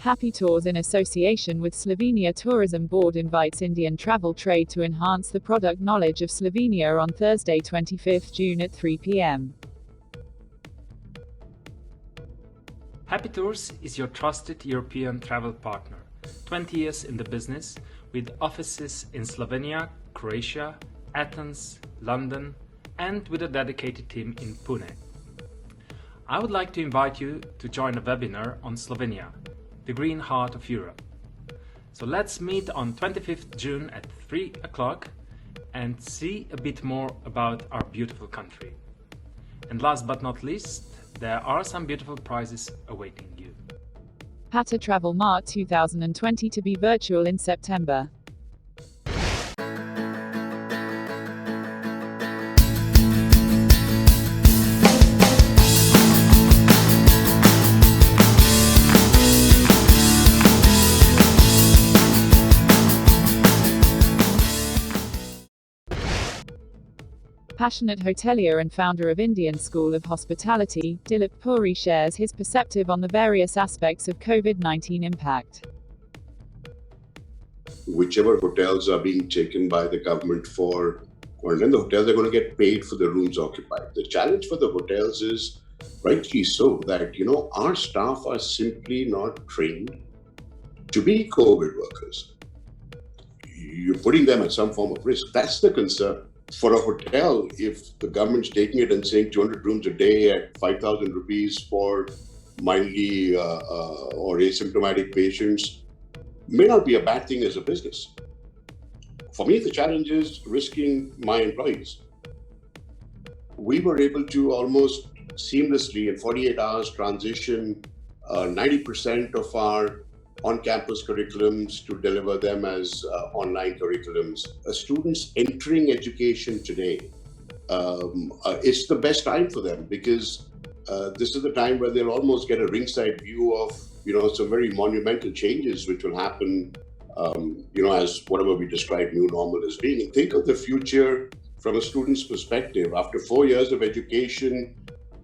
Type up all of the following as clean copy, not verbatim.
Happy Tours in association with Slovenia Tourism Board invites Indian travel trade to enhance the product knowledge of Slovenia on Thursday 25 June at 3 p.m. Happy Tours is your trusted European travel partner, 20 years in the business, with offices in Slovenia, Croatia, Athens, London, and with a dedicated team in Pune. I would like to invite you to join a webinar on Slovenia, the green heart of Europe. So let's meet on 25th June at 3 o'clock and see a bit more about our beautiful country. And last but not least, there are some beautiful prizes awaiting you. Pata Travel Mart 2020 to be virtual in September. Passionate hotelier and founder of Indian School of Hospitality, Dilip Puri shares his perspective on the various aspects of COVID-19 impact. Whichever hotels are being taken by the government for quarantine, the hotels are going to get paid for the rooms occupied. The challenge for the hotels is, rightly so, that our staff are simply not trained to be COVID workers. You're putting them at some form of risk. That's the concern. For a hotel, if the government's taking it and saying 200 rooms a day at 5,000 rupees for mildly or asymptomatic patients, may not be a bad thing as a business. For me, the challenge is risking my employees. We were able to almost seamlessly in 48 hours transition 90% of our on-campus curriculums to deliver them as online curriculums. Students entering education today, it's the best time for them because this is the time where they'll almost get a ringside view of some very monumental changes which will happen as whatever we describe new normal as being. And think of the future from a student's perspective. After 4 years of education,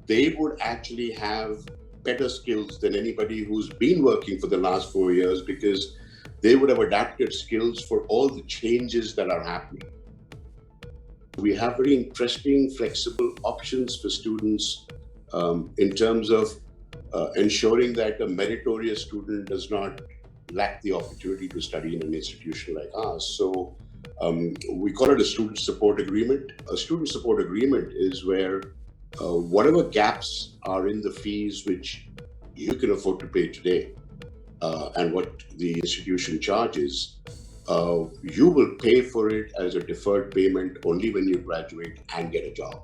they would actually have better skills than anybody who's been working for the last 4 years because they would have adapted skills for all the changes that are happening. We have very interesting, flexible options for students in terms of ensuring that a meritorious student does not lack the opportunity to study in an institution like ours. So we call it a student support agreement. A student support agreement is where whatever gaps are in the fees which you can afford to pay today and what the institution charges, you will pay for it as a deferred payment only when you graduate and get a job.